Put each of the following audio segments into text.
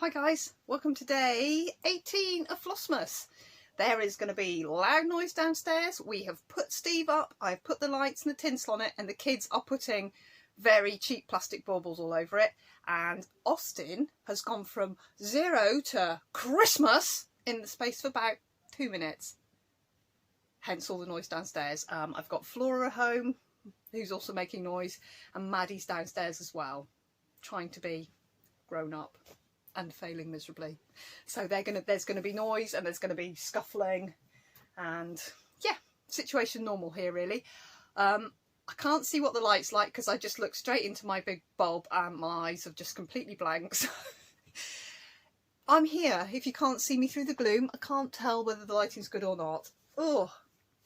Hi guys, welcome to day 18 of Flossmas. There is going to be loud noise downstairs. We have put Steve up, I've put the lights and the tinsel on it, and the kids are putting very cheap plastic baubles all over it. And Austin has gone from 0 to Christmas in the space of about 2 minutes. Hence all the noise downstairs. I've got Flora at home, who's also making noise, and Maddie's downstairs as well, trying to be grown up and failing miserably. So there's gonna be noise and there's gonna be scuffling, and yeah, situation normal here really. I can't see what the light's like because I just looked straight into my big bulb and my eyes have just completely blanked. So I'm here. If you can't see me through the gloom, I can't tell whether the lighting's good or not. Oh,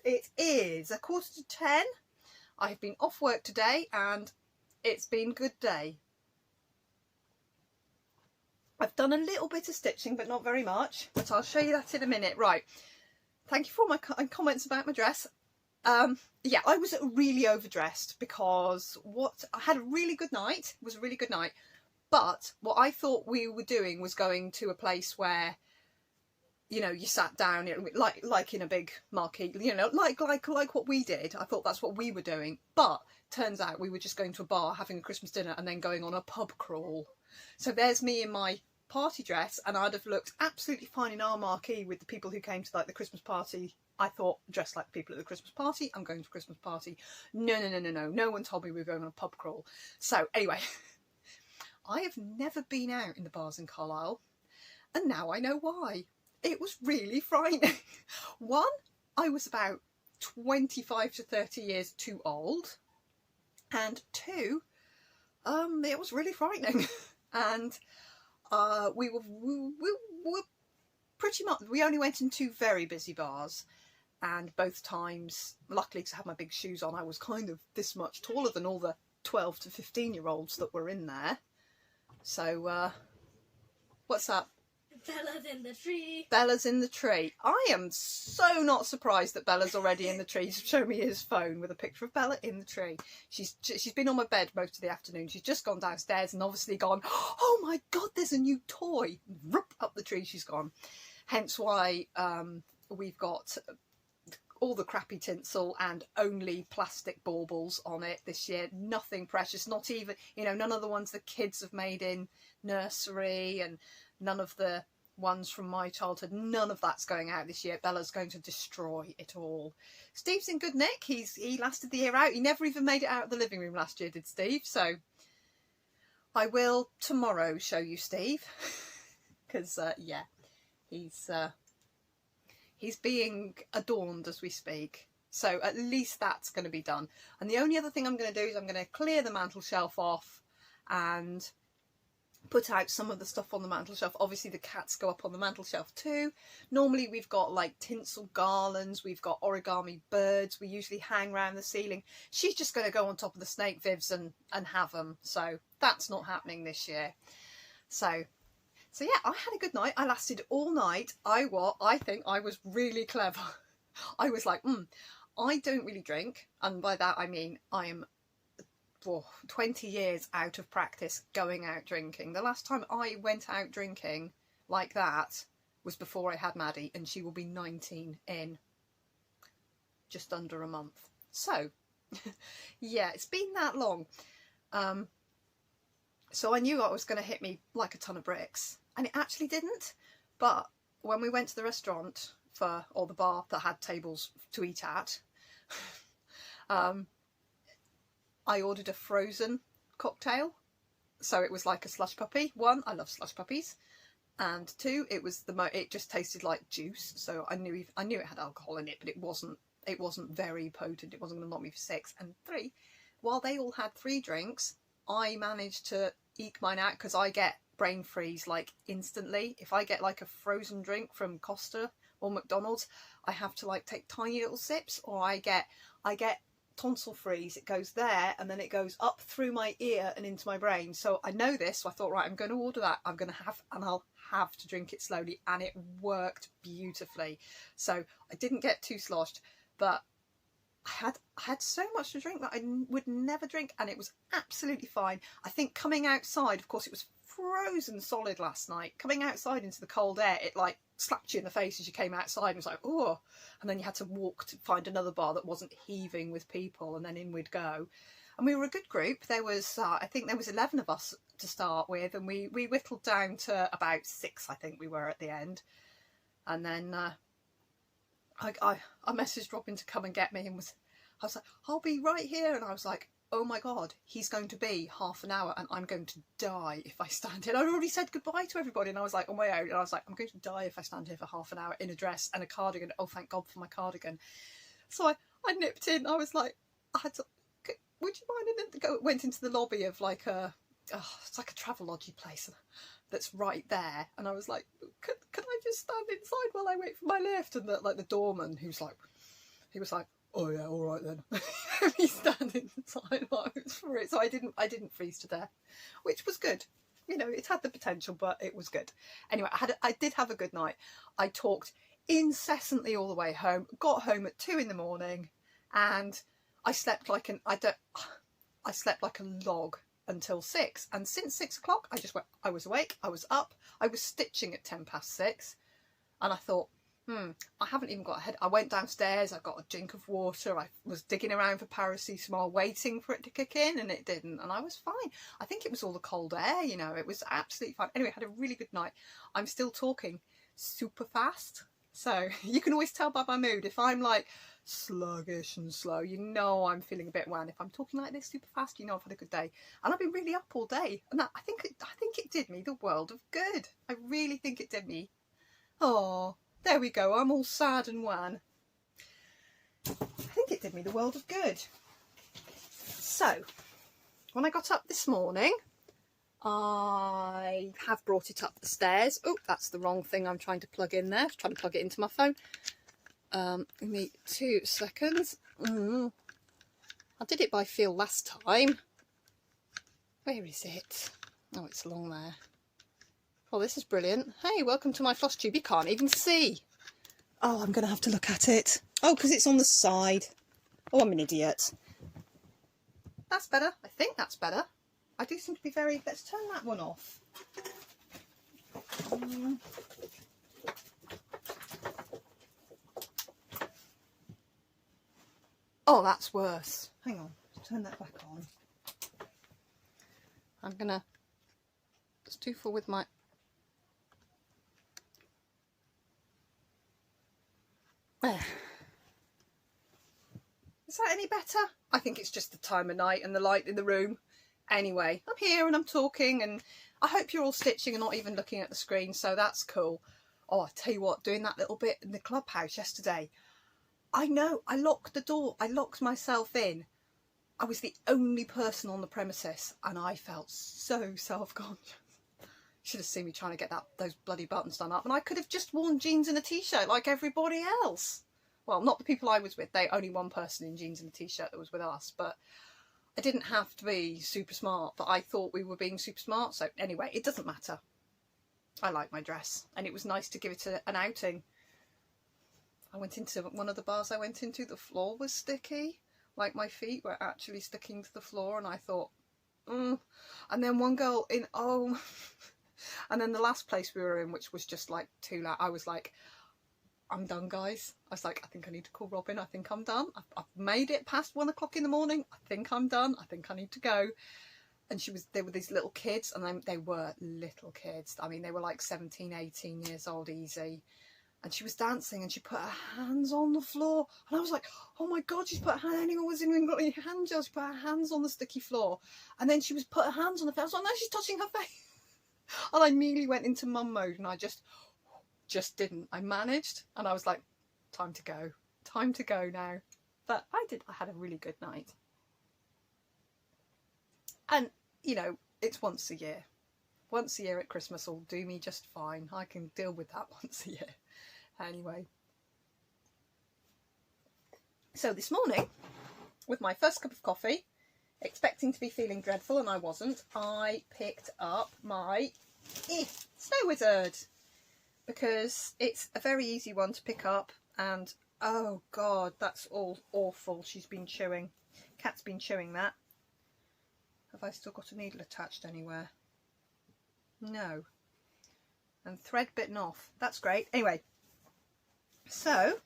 it is 9:45. I've been off work today and it's been a good day. I've done a little bit of stitching, but not very much, but I'll show you that in a minute. Right, thank you for all my comments about my dress. Yeah, I was really overdressed because I had a really good night. It was a really good night, but what I thought we were doing was going to a place where, you know, you sat down, like in a big marquee, you know, like what we did. I thought that's what we were doing, but turns out we were just going to a bar, having a Christmas dinner, and then going on a pub crawl. So there's me in my party dress, and I'd have looked absolutely fine in our marquee with the people who came to like the Christmas party. I thought, dressed like the people at the Christmas party, I'm going to a Christmas party. No one told me we were going on a pub crawl. So anyway, I have never been out in the bars in Carlisle, and now I know why. It was really frightening. One, I was about 25 to 30 years too old, and two, it was really frightening. And we were pretty much, we only went in 2 very busy bars, and both times, luckily because I had my big shoes on, I was kind of this much taller than all the 12 to 15-year-olds that were in there. So what's that? Bella's in the tree. Bella's in the tree. I am so not surprised that Bella's already in the tree. He's shown me his phone with a picture of Bella in the tree. She's been on my bed most of the afternoon. She's just gone downstairs and obviously gone, oh my God, there's a new toy. Rup, up the tree she's gone. Hence why we've got all the crappy tinsel and only plastic baubles on it this year. Nothing precious, not even, you know, none of the ones the kids have made in nursery, and none of the ones from my childhood. None of that's going out this year. Bella's going to destroy it all. Steve's in good nick. He lasted the year out. He never even made it out of the living room last year, did Steve? So I will tomorrow show you Steve, because yeah, he's being adorned as we speak. So at least that's going to be done. And the only other thing I'm going to do is I'm going to clear the mantel shelf off and put out some of the stuff on the mantel shelf. Obviously the cats go up on the mantel shelf too. Normally we've got like tinsel garlands, we've got origami birds we usually hang around the ceiling. She's just going to go on top of the snake vivs and have them, so that's not happening this year. So yeah, I had a good night. I lasted all night. I think I was really clever. I was like, I don't really drink, and by that I mean I am 20 years out of practice going out drinking. The last time I went out drinking like that was before I had Maddie, and she will be 19 in just under a month. So yeah, it's been that long. So I knew it was going to hit me like a ton of bricks, and it actually didn't. But when we went to the restaurant or the bar that had tables to eat at, I ordered a frozen cocktail. So it was like a slush puppy. 1, I love slush puppies, and 2, it just tasted like juice. So I knew it had alcohol in it, but it wasn't very potent. It wasn't going to knock me for 6. And 3, while they all had 3 drinks, I managed to eke mine out, because I get brain freeze like instantly. If I get like a frozen drink from Costa or McDonald's, I have to like take tiny little sips, or I get tonsil freeze. It goes there and then it goes up through my ear and into my brain. So I know this, so I thought, right, I'm going to order that. I'll have to drink it slowly, and it worked beautifully. So I didn't get too sloshed, but I had so much to drink that I would never drink, and it was absolutely fine. I think coming outside, of course, it was frozen solid last night. Coming outside into the cold air, it like slapped you in the face as you came outside and was like, oh, and then you had to walk to find another bar that wasn't heaving with people, and then in we'd go. And we were a good group. There was I think there was 11 of us to start with, and we whittled down to about 6, I think we were at the end. And then I messaged Robin to come and get me, and I was like, I'll be right here. And I was like, oh my God, he's going to be half an hour and I'm going to die if I stand here. I'd already said goodbye to everybody and I was like on my own, and I was like, I'm going to die if I stand here for half an hour in a dress and a cardigan. Oh, thank God for my cardigan. So I nipped in. I was like, would you mind? And went into the lobby of like it's like a Travelodgy place that's right there. And I was like, can I just stand inside while I wait for my lift? And the doorman, he was like, oh yeah, all right then. He's standing inside while I was for it. So I didn't freeze to death, which was good. You know, it had the potential, but it was good. Anyway, I did have a good night. I talked incessantly all the way home. Got home at 2 in the morning, and I slept like I slept like a log until 6. And since 6 o'clock, I was awake. I was up. I was stitching at 6:10, and I thought, I haven't even got a head. I went downstairs, I got a drink of water, I was digging around for paracetamol, waiting for it to kick in, and it didn't, and I was fine. I think it was all the cold air, you know, it was absolutely fine. Anyway, I had a really good night. I'm still talking super fast, so you can always tell by my mood. If I'm like sluggish and slow, you know I'm feeling a bit wan. If I'm talking like this super fast, you know I've had a good day. And I've been really up all day, and I think it did me the world of good. I really think it did me. Oh, there we go, I'm all sad and wan. I think it did me the world of good. So, when I got up this morning, I have brought it up the stairs. Oh, that's the wrong thing I'm trying to plug in there. I'm trying to plug it into my phone. Give me 2 seconds. I did it by feel last time. Where is it? Oh, it's along there. Oh, this is brilliant. Hey, welcome to my floss tube. You can't even see. Oh, I'm going to have to look at it. Oh, because it's on the side. Oh, I'm an idiot. That's better. I think that's better. I do seem to be very... Let's turn that one off. Oh, that's worse. Hang on. Turn that back on. I'm going to... It's too full with my... Is that any better? I think it's just the time of night and the light in the room. Anyway, I'm here and I'm talking, and I hope you're all stitching and not even looking at the screen, so that's cool. Oh, I tell you what, doing that little bit in the clubhouse yesterday, I know, I locked the door, I locked myself in. I was the only person on the premises, and I felt so self-conscious. Should have seen me trying to get those bloody buttons done up, and I could have just worn jeans and a t-shirt like everybody else. Well, not the people I was with. Only one person in jeans and a t-shirt that was with us, but I didn't have to be super smart, but I thought we were being super smart. So anyway, it doesn't matter. I like my dress, and it was nice to give it an outing. I went into one of the bars I went into, the floor was sticky, like my feet were actually sticking to the floor, and I thought, and then one girl in, and then the last place we were in, which was just like too loud, I was like, I'm done, guys. I was like, I think I need to call Robin. I think I'm done. I've made it past 1 o'clock in the morning. I think I'm done. I think I need to go. And they were these little kids, and they were little kids. I mean, they were like 17, 18 years old, easy. And she was dancing, and she put her hands on the floor. And I was like, oh my God, she's put her hand, anyone was even got any hand gels. She put her hands on the sticky floor. And then she was put her hands on the face. I was like, no, she's touching her face. And I immediately went into mum mode, and I just didn't. I managed, and I was like, time to go now. But I had a really good night. And you know, it's once a year at Christmas will do me just fine. I can deal with that once a year. Anyway, so this morning, with my first cup of coffee, expecting to be feeling dreadful, and I wasn't, I picked up my Snow Wizard, because it's a very easy one to pick up, and oh God, that's all awful. She's been chewing. Cat's been chewing that. Have I still got a needle attached anywhere? No. And thread bitten off. That's great. Anyway, so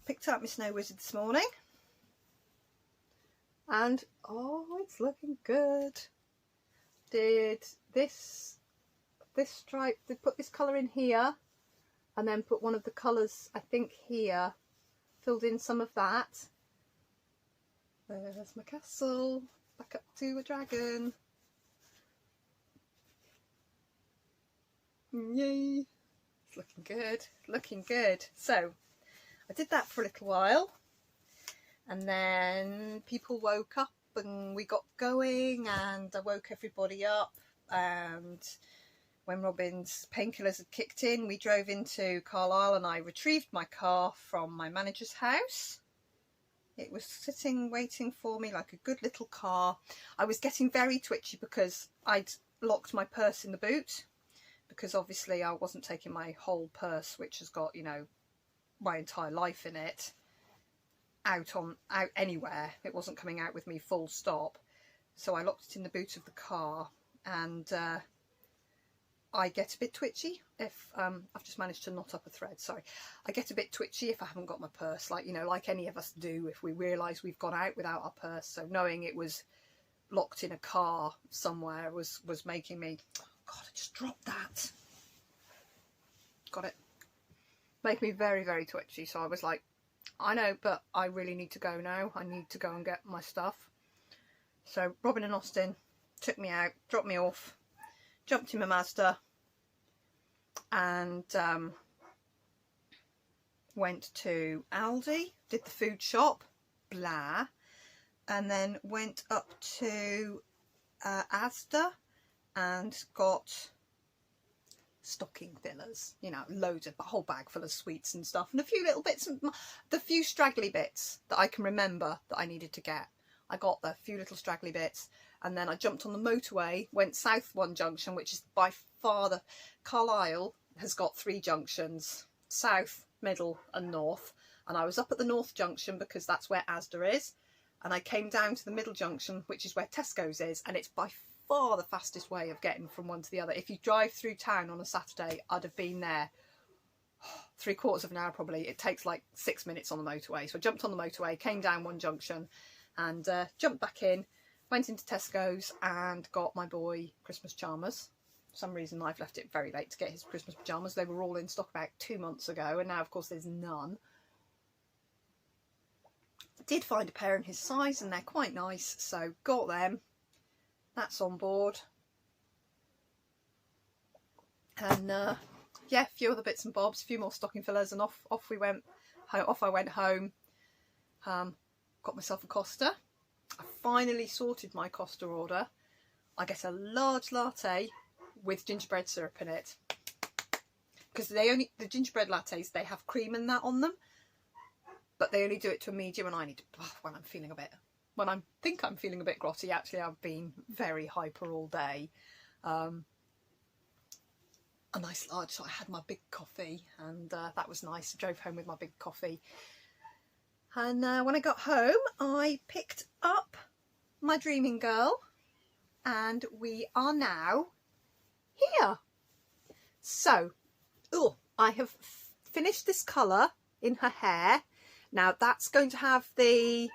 picked up my Snow Wizard this morning. And, oh, it's looking good. Did this stripe, they put this colour in here and then put one of the colours, I think here, filled in some of that. There's my castle, back up to a dragon. Yay! It's looking good, looking good. So, I did that for a little while and then people woke up and we got going and I woke everybody up, and when Robin's painkillers had kicked in, we drove into Carlisle and I retrieved my car from my manager's house. It was sitting waiting for me like a good little car. I was getting very twitchy because I'd locked my purse in the boot, because obviously I wasn't taking my whole purse, which has got, you know, my entire life in it, out anywhere. It wasn't coming out with me full stop. So I locked it in the boot of the car, and I get a bit twitchy if I've just managed to knot up a thread, sorry. I get a bit twitchy if I haven't got my purse, like, you know, like any of us do if we realise we've gone out without our purse. So knowing it was locked in a car somewhere was making me, oh God, I just dropped that. Got it. Made me very, very twitchy. So I was like, I know, but I really need to go now. I need to go and get my stuff. So Robin and Austin took me out, dropped me off, jumped in my Mazda and went to Aldi, did the food shop, blah, and then went up to Asda and got stocking fillers, you know, loads of, a whole bag full of sweets and stuff, and a few little bits, the few straggly bits that I can remember that I needed to get. I got the few little straggly bits, and then I jumped on the motorway, went south one junction, which is by far the... Carlisle has got 3 junctions, south, middle and north, and I was up at the north junction because that's where Asda is, and I came down to the middle junction, which is where Tesco's is, and it's by far the fastest way of getting from one to the other. If you drive through town on a Saturday, I'd have been there 3/4 of an hour probably. It takes like 6 minutes on the motorway. So I jumped on the motorway, came down one junction and jumped back in, went into Tesco's and got my boy Christmas pyjamas. For some reason I've left it very late to get his Christmas pyjamas. They were all in stock about 2 months ago, and now of course there's none. Did find a pair in his size and they're quite nice, so got them. That's on board. And yeah, a few other bits and bobs, a few more stocking fillers, and off we went. Off I went home. Got myself a Costa. I finally sorted my Costa order. I get a large latte with gingerbread syrup in it, because the gingerbread lattes, they have cream and that on them, but they only do it to a medium, and I need to, when I'm feeling a bit, when I think I'm feeling a bit grotty. Actually, I've been very hyper all day. A nice large, so I had my big coffee, and that was nice. I drove home with my big coffee, and when I got home I picked up my Dreaming Girl, and we are now here. So, I have finished this colour in her hair. Now that's going to have the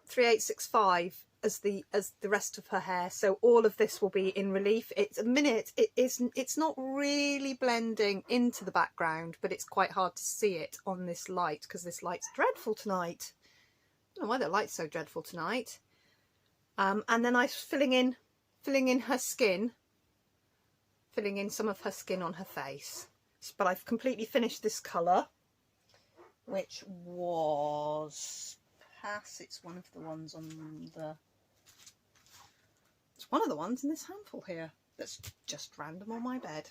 3865 as the rest of her hair, so all of this will be in relief. It's not really blending into the background, but it's quite hard to see it on this light because this light's dreadful tonight. I don't know why the light's so dreadful tonight. And then I was filling in her skin, filling in some of her skin on her face. But I've completely finished this colour, which was it's one of the ones on the... It's one of the ones in this handful here that's just random on my bed.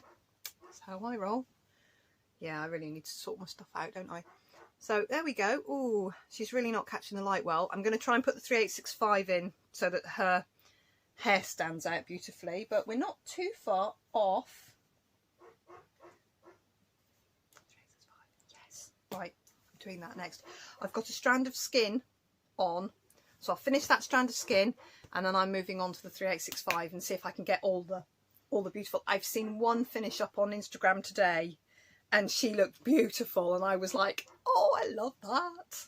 That's how I roll. Yeah, I really need to sort my stuff out, don't I? So there we go. Ooh, she's really not catching the light well. I'm going to try and put the 3865 in so that her hair stands out beautifully, but we're not too far off. 3865, yes. Right, I'm doing that next. I've got a strand of skin on, so I'll finish that strand of skin, and then I'm moving on to the 3865 and see if I can get all the all the beautiful. I've seen one finish up on Instagram today and she looked beautiful and I was like, oh, I love that.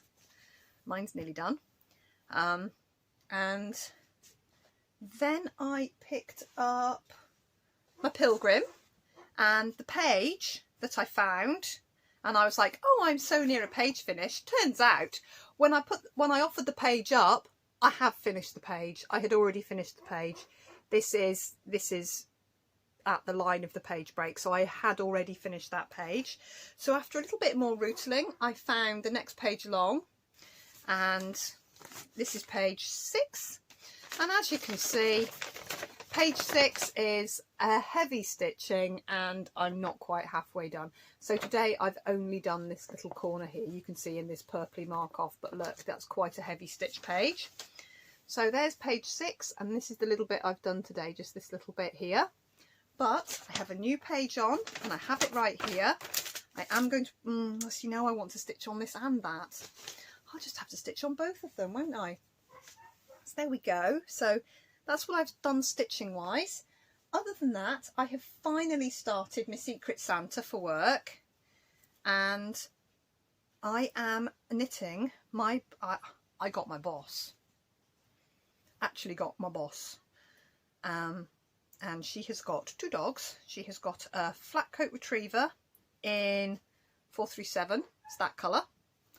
Mine's nearly done. And then I picked up my Pilgrim and the page that I found, and I was like, oh, I'm so near a page finish. Turns out when I offered the page up, I have finished the page. I had already finished the page. This is at the line of the page break, so I had already finished that page. So after a little bit more rootling, I found the next page along, and this is page 6. And as you can see, page 6 is a heavy stitching and I'm not quite halfway done. So today I've only done this little corner here. You can see in this purpley mark off, but look, that's quite a heavy stitch page. So there's page 6, and this is the little bit I've done today, just this little bit here. But I have a new page on and I have it right here. I am going to, see, now I want to stitch on this and that. I'll just have to stitch on both of them, won't I? So there we go. So that's what I've done stitching wise. Other than that, I have finally started my Secret Santa for work, and I am knitting my, I got my boss. Actually got my boss. And she has got 2 dogs. She has got a flat coat retriever in 437. It's that colour.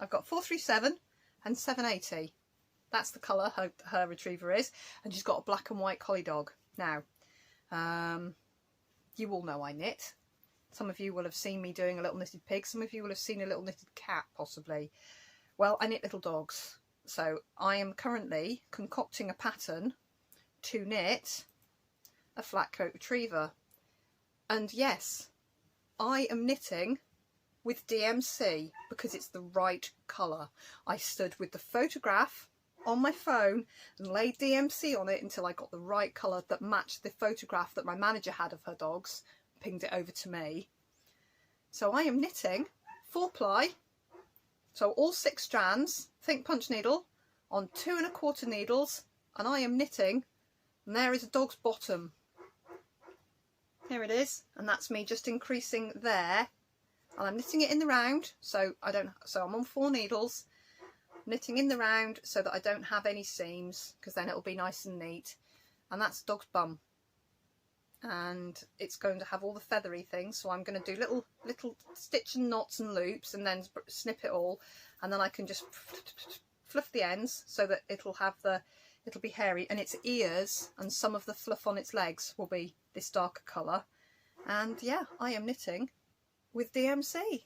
I've got 437 and 780. That's the colour her retriever is. And she's got a black and white collie dog. Now, you all know I knit. Some of you will have seen me doing a little knitted pig. Some of you will have seen a little knitted cat, possibly. Well, I knit little dogs. So I am currently concocting a pattern to knit a flat coat retriever. And yes, I am knitting with DMC because it's the right colour. I stood with the photograph on my phone and laid DMC on it until I got the right colour that matched the photograph that my manager had of her dogs, pinged it over to me. So I am knitting 4-ply, so all 6 strands, think punch needle, on 2 1/4 needles, and I am knitting, and there is a dog's bottom. Here it is, and that's me just increasing there, and I'm knitting it in the round, so I'm on 4 needles, knitting in the round so that I don't have any seams, because then it'll be nice and neat. And that's dog's bum, and it's going to have all the feathery things, so I'm going to do little stitch and knots and loops and then snip it all, and then I can just fluff the ends so that it'll be hairy, and its ears and some of the fluff on its legs will be this darker colour. And yeah, I am knitting with DMC.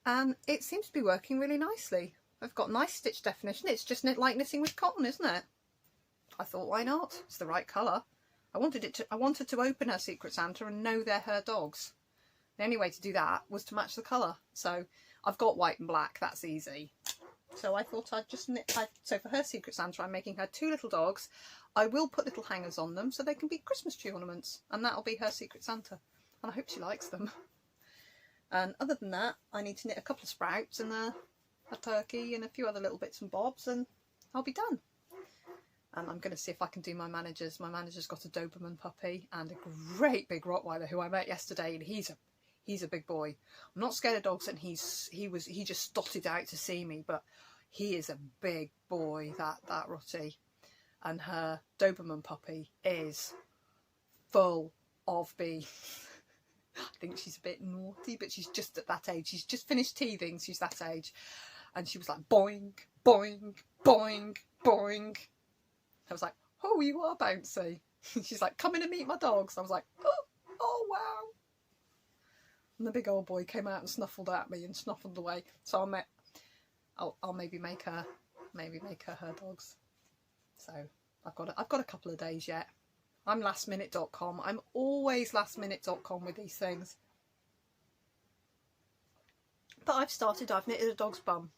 And it seems to be working really nicely. I've got nice stitch definition. It's just like knitting with cotton, isn't it? I thought, why not? It's the right colour. I wanted to open her Secret Santa and know they're her dogs. The only way to do that was to match the colour. So I've got white and black. That's easy. So I thought I'd just knit. So for her Secret Santa, I'm making her 2 little dogs. I will put little hangers on them so they can be Christmas tree ornaments, and that'll be her Secret Santa. And I hope she likes them. And other than that, I need to knit a couple of sprouts and a turkey and a few other little bits and bobs, and I'll be done. And I'm going to see if I can do my manager's. My manager's got a Doberman puppy and a great big Rottweiler who I met yesterday, and he's a big boy. I'm not scared of dogs, and he just stotted out to see me, but he is a big boy, that Rottie. And her Doberman puppy is full of beef. I think she's a bit naughty, but she's just at that age. She's just finished teething, she's that age. And she was like, boing, boing, boing, boing. I was like, oh, you are bouncy. She's like, come in and meet my dogs. I was like, oh wow. And the big old boy came out and snuffled at me and snuffled away. So I'll maybe make her her dogs. So I've got a couple of days yet. I'm lastminute.com. I'm always lastminute.com with these things. But I've knitted a dog's bum.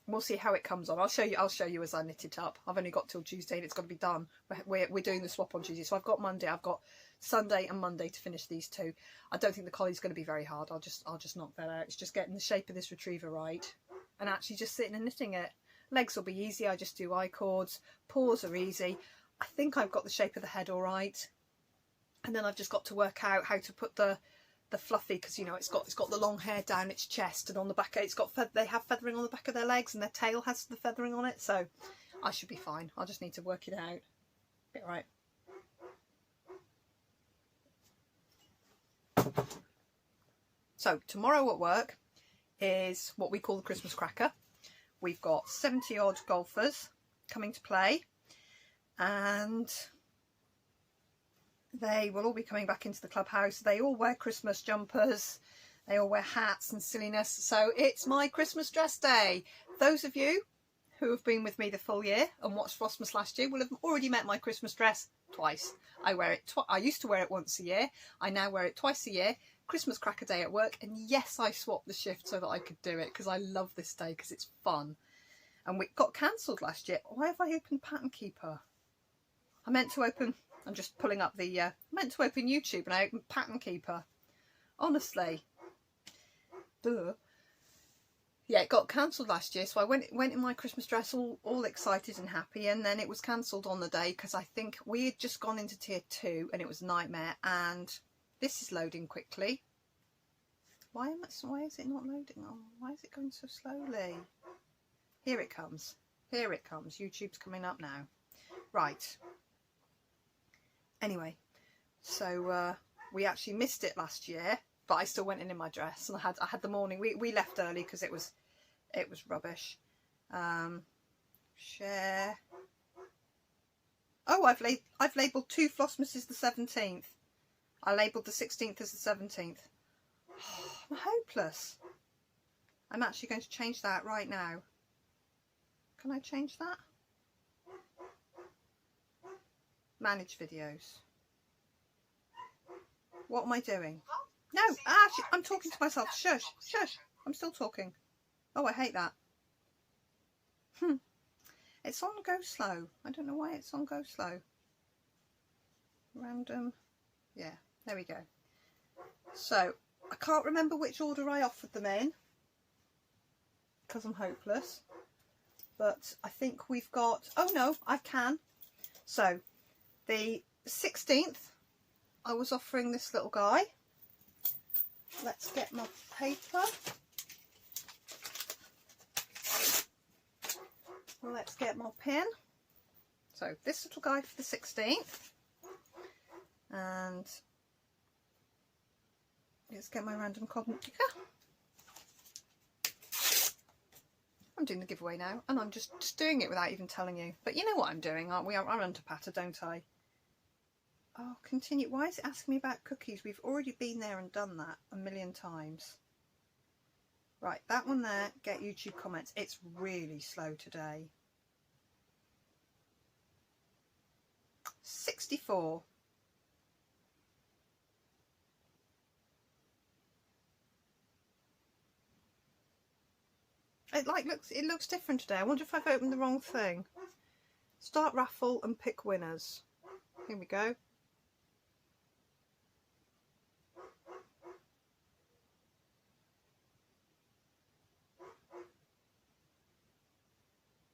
We'll see how it comes on. I'll show you as I knit it up. I've only got till Tuesday and it's got to be done. We're doing the swap on Tuesday. So I've got Monday, I've got Sunday and Monday to finish these 2. I don't think the collie's going to be very hard. I'll just knock that out. It's just getting the shape of this retriever right and actually just sitting and knitting it. Legs will be easy. I just do I-cords. Paws are easy. I think I've got the shape of the head all right. And then I've just got to work out how to put the fluffy, because you know it's got the long hair down its chest, and on the back they have feathering on the back of their legs, and their tail has the feathering on it. So I should be fine. I'll just need to work it out. Be all right. So tomorrow at work is what we call the Christmas cracker. We've got 70 odd golfers coming to play, and they will all be coming back into the clubhouse. They all wear Christmas jumpers, they all wear hats and silliness. So it's my Christmas dress day. Those of you who have been with me the full year and watched Flossmas last year will have already met my Christmas dress twice. I wear it I used to wear it once a year. I now wear it twice a year. Christmas cracker day at work, and yes, I swapped the shift so that I could do it because I love this day because it's fun. And we got cancelled last year. Why have I opened Pattern Keeper? I meant to open, I'm just pulling up the, I meant to open YouTube and I opened Pattern Keeper. Honestly. Duh. Yeah, it got cancelled last year, so I went in my Christmas dress all excited and happy, and then it was cancelled on the day because I think we had just gone into tier 2 and it was a nightmare, and this is loading quickly. Why is it not loading? Oh, why is it going so slowly? Here it comes. Here it comes. YouTube's coming up now. Right. Anyway, so we actually missed it last year, but I still went in my dress, and I had the morning. We left early because it was rubbish. Share. Oh, I've labelled 2 Flossmases the 17th. I labelled the 16th as the 17th. Oh, I'm hopeless. I'm actually going to change that right now. Can I change that? Manage videos. What am I doing? No, actually, I'm talking to myself. Shush, shush. I'm still talking. Oh, I hate that. It's on go slow. I don't know why it's on go slow. Random. Yeah, there we go. So, I can't remember which order I offered them in because I'm hopeless. But I think we've got... Oh, no, I can. So, the 16th, I was offering this little guy. Let's get my paper. Let's get my pen. So, this little guy for the 16th. And let's get my random cotton picker. I'm doing the giveaway now, and I'm just doing it without even telling you. But you know what I'm doing, aren't we? I'm under patter, don't I? Oh, continue. Why is it asking me about cookies? We've already been there and done that a million times. Right, that one there, get YouTube comments. It's really slow today. 64. It looks different today. I wonder if I've opened the wrong thing. Start raffle and pick winners. Here we go.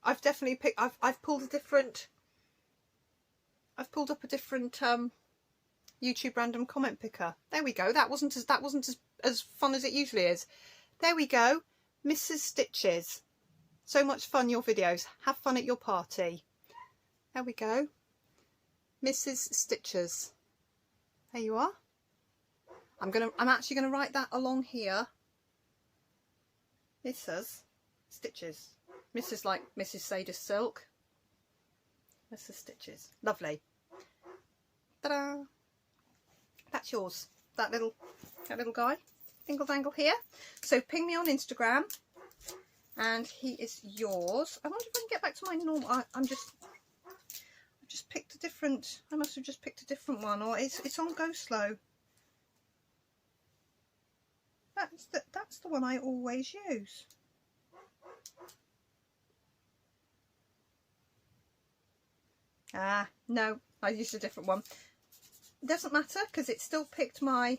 I've definitely picked. I've pulled a different. I've pulled up a different YouTube random comment picker. There we go. That wasn't as fun as it usually is. There we go. Mrs. Stitches. So much fun, your videos. Have fun at your party. There we go. Mrs. Stitches. There you are. I'm actually gonna write that along here. Mrs. Stitches. Mrs. like Mrs. Sadie Silk. Mrs. Stitches. Lovely. Ta-da! That's yours. That little guy. Dingle dangle here. So ping me on Instagram, and he is yours. I wonder if I can get back to my normal. I've just picked a different. I must have just picked a different one, or it's on go slow. That's the one I always use. Ah, no, I used a different one. It doesn't matter because it still picked my.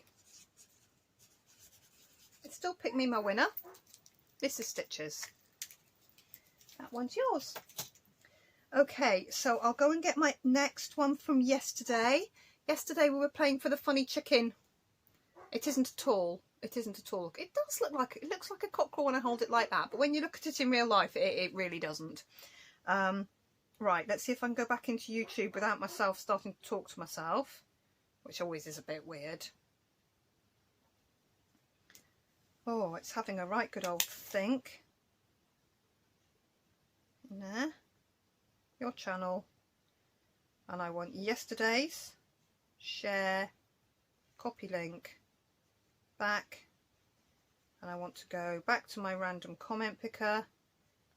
It still picked me my winner. This is Stitches. That one's yours. Okay, so I'll go and get my next one from yesterday. Yesterday we were playing for the funny chicken. It isn't at all. It isn't at all. It does look like, it looks like a cockerel when I hold it like that, but when you look at it in real life, it really doesn't. Right, let's see if I can go back into YouTube without myself starting to talk to myself, which always is a bit weird. Oh, it's having a right good old think. There. Your channel. And I want yesterday's. Share. Copy link. Back. And I want to go back to my random comment picker.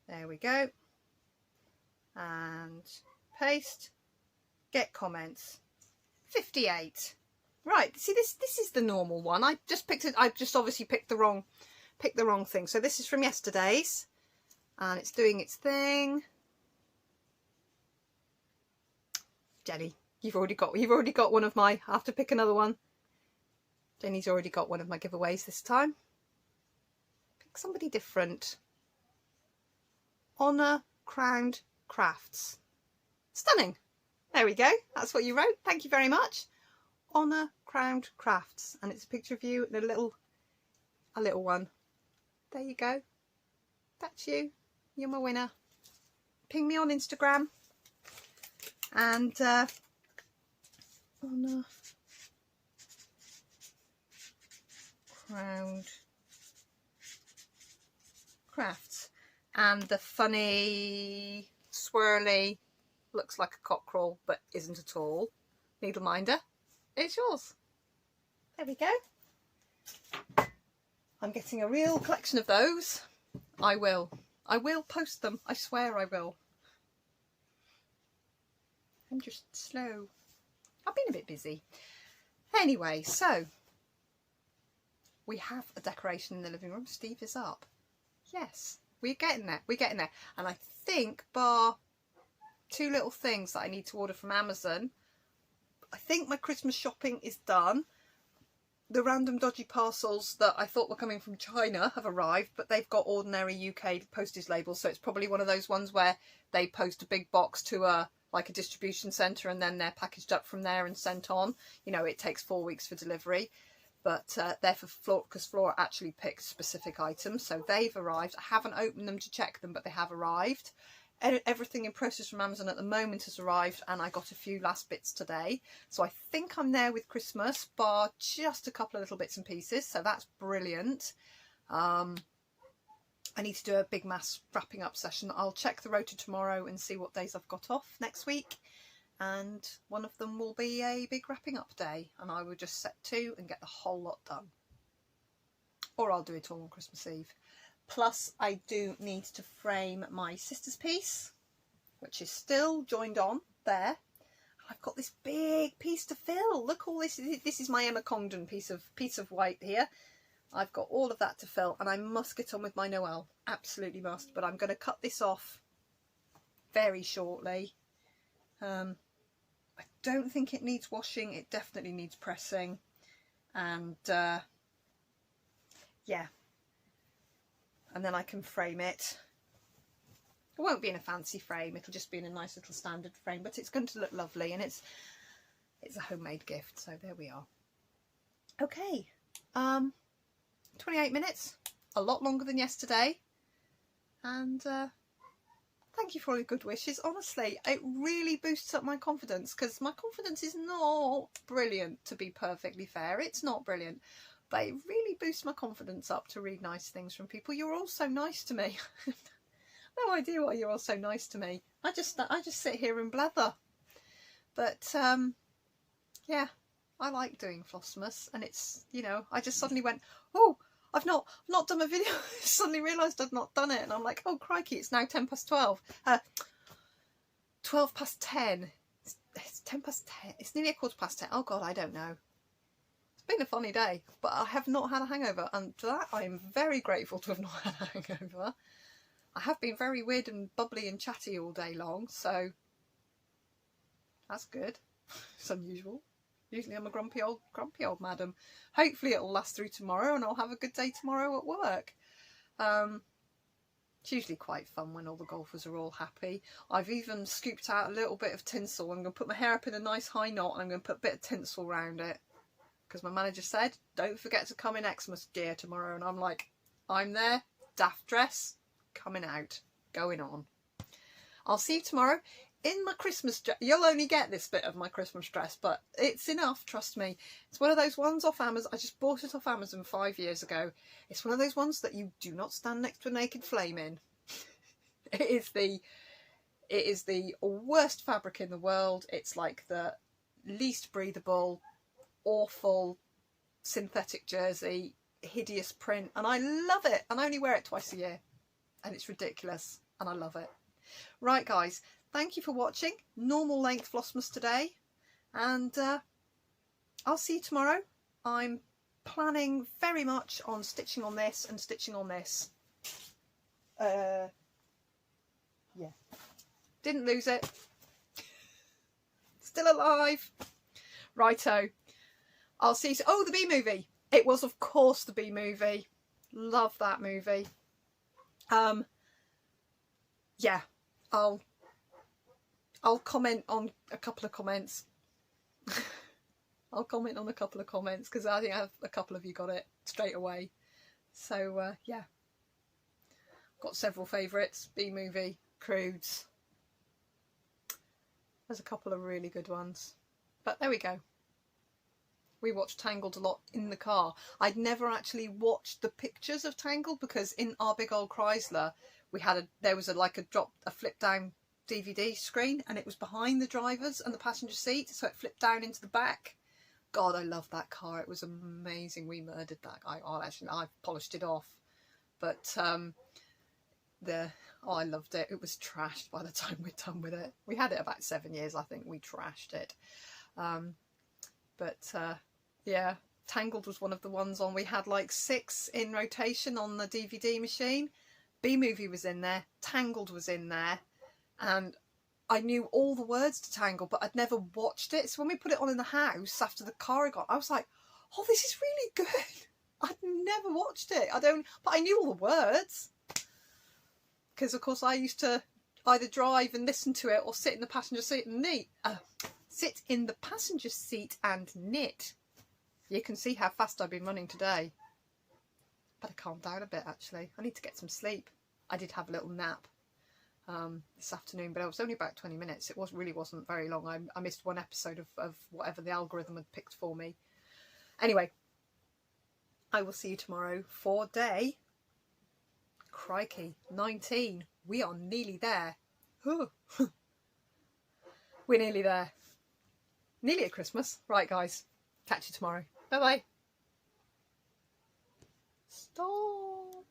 There we go. And paste. Get comments. 58. Right, see this is the normal one. I just obviously picked the wrong thing. So this is from yesterday's and it's doing its thing. Jenny, you've already got one of my, I have to pick another one. Jenny's already got one of my giveaways this time. Pick somebody different. Honour Crowned Crafts. Stunning. There we go. That's what you wrote. Thank you very much. Honour Crowned Crafts, and it's a picture of you and a little one. There you go. That's you. You're my winner. Ping me on Instagram and Honour Crowned Crafts, and the funny swirly looks like a cockerel but isn't at all needle minder. It's yours. There we go. I'm getting a real collection of those. I will post them. I swear I will. I'm just slow. I've been a bit busy. Anyway, so we have a decoration in the living room. Steve is up. Yes, we're getting there. We're getting there. And I think bar two little things that I need to order from Amazon, I think my Christmas shopping is done. The random dodgy parcels that I thought were coming from China have arrived, but they've got ordinary UK postage labels, so it's probably one of those ones where they post a big box to a distribution centre and then they're packaged up from there and sent on. You know, it takes 4 weeks for delivery, but they're for Flora, because Flora actually picked specific items, so they've arrived. I haven't opened them to check them, but they have arrived. Everything in process from Amazon at the moment has arrived, and I got a few last bits today, so I think I'm there with Christmas, bar just a couple of little bits and pieces, so that's brilliant. I need to do a big mass wrapping up session. I'll check the rota tomorrow and see what days I've got off next week, and one of them will be a big wrapping up day, and I will just set to and get the whole lot done, or I'll do it all on Christmas Eve. Plus I do need to frame my sister's piece, which is still joined on there. I've got this big piece to fill. Look, all this is my Emma Congdon piece of white here. I've got all of that to fill, and I must get on with my Noel. Absolutely must. But I'm going to cut this off very shortly. I don't think it needs washing. It definitely needs pressing. And yeah. And then I can frame it. It won't be in a fancy frame, it'll just be in a nice little standard frame, but it's going to look lovely, and it's a homemade gift, so there we are. Okay, 28 minutes, a lot longer than yesterday, and thank you for all your good wishes. Honestly, it really boosts up my confidence, because my confidence is not brilliant, to be perfectly fair. It's not brilliant. But it really boosts my confidence up to read nice things from people. You're all so nice to me. No idea why you're all so nice to me. I just sit here and blather. But yeah, I like doing Flossmas, and it's, you know, I just suddenly went, oh, I've not done a video. Suddenly realised I'd not done it, and I'm like, oh crikey, it's now 10 past 12. 12 past 10. It's 10 past 10. It's nearly a quarter past 10. Oh God, I don't know. It's been a funny day, but I have not had a hangover, and for that I am very grateful to have not had a hangover. I have been very weird and bubbly and chatty all day long, so that's good. It's unusual. Usually I'm a grumpy old madam. Hopefully it'll last through tomorrow and I'll have a good day tomorrow at work. It's usually quite fun when all the golfers are all happy. I've even scooped out a little bit of tinsel. I'm going to put my hair up in a nice high knot and I'm going to put a bit of tinsel around it. Because my manager said, don't forget to come in Xmas gear tomorrow. And I'm like, I'm there, daft dress, coming out, going on. I'll see you tomorrow in my Christmas dress. You'll only get this bit of my Christmas dress, but it's enough, trust me. It's one of those ones off Amazon. I just bought it off Amazon 5 years ago. It's one of those ones that you do not stand next to a naked flame in. It is the worst fabric in the world. It's like the least breathable, awful synthetic jersey, hideous print, and I love it. And I only wear it twice a year, and it's ridiculous, and I love it. Right, guys, thank you for watching. Normal length Flossmas today, and I'll see you tomorrow. I'm planning very much on stitching on this and stitching on this. Yeah, didn't lose it. Still alive. Righto. I'll see you. Oh, the Bee Movie. It was, of course, the Bee Movie. Love that movie. Yeah, I'll comment on a couple of comments. I'll comment on a couple of comments because I think a couple of you got it straight away. So yeah, got several favourites. Bee Movie, Crudes. There's a couple of really good ones. But there we go. We watched Tangled a lot in the car. I'd never actually watched the pictures of Tangled because in our big old Chrysler we had there was a flip down DVD screen, and it was behind the drivers and the passenger seat, so it flipped down into the back. God, I loved that car. It was amazing. We murdered that guy. I polished it off, but I loved it. It was trashed by the time we're done with it. We had it about 7 years, I think. We trashed it. Yeah, Tangled was one of the ones on. We had like 6 in rotation on the DVD machine. Bee Movie was in there. Tangled was in there. And I knew all the words to Tangled, but I'd never watched it. So when we put it on in the house after the car got, I was like, oh, this is really good. I'd never watched it. But I knew all the words. Because, of course, I used to either drive and listen to it or sit in the passenger seat and knit. Sit in the passenger seat and knit. You can see how fast I've been running today. Better calm down a bit, actually. I need to get some sleep. I did have a little nap this afternoon, but it was only about 20 minutes. It really wasn't very long. I missed one episode of whatever the algorithm had picked for me. Anyway, I will see you tomorrow for day, crikey, 19. We are nearly there. We're nearly there. Nearly at Christmas. Right, guys. Catch you tomorrow. Bye-bye. Stop.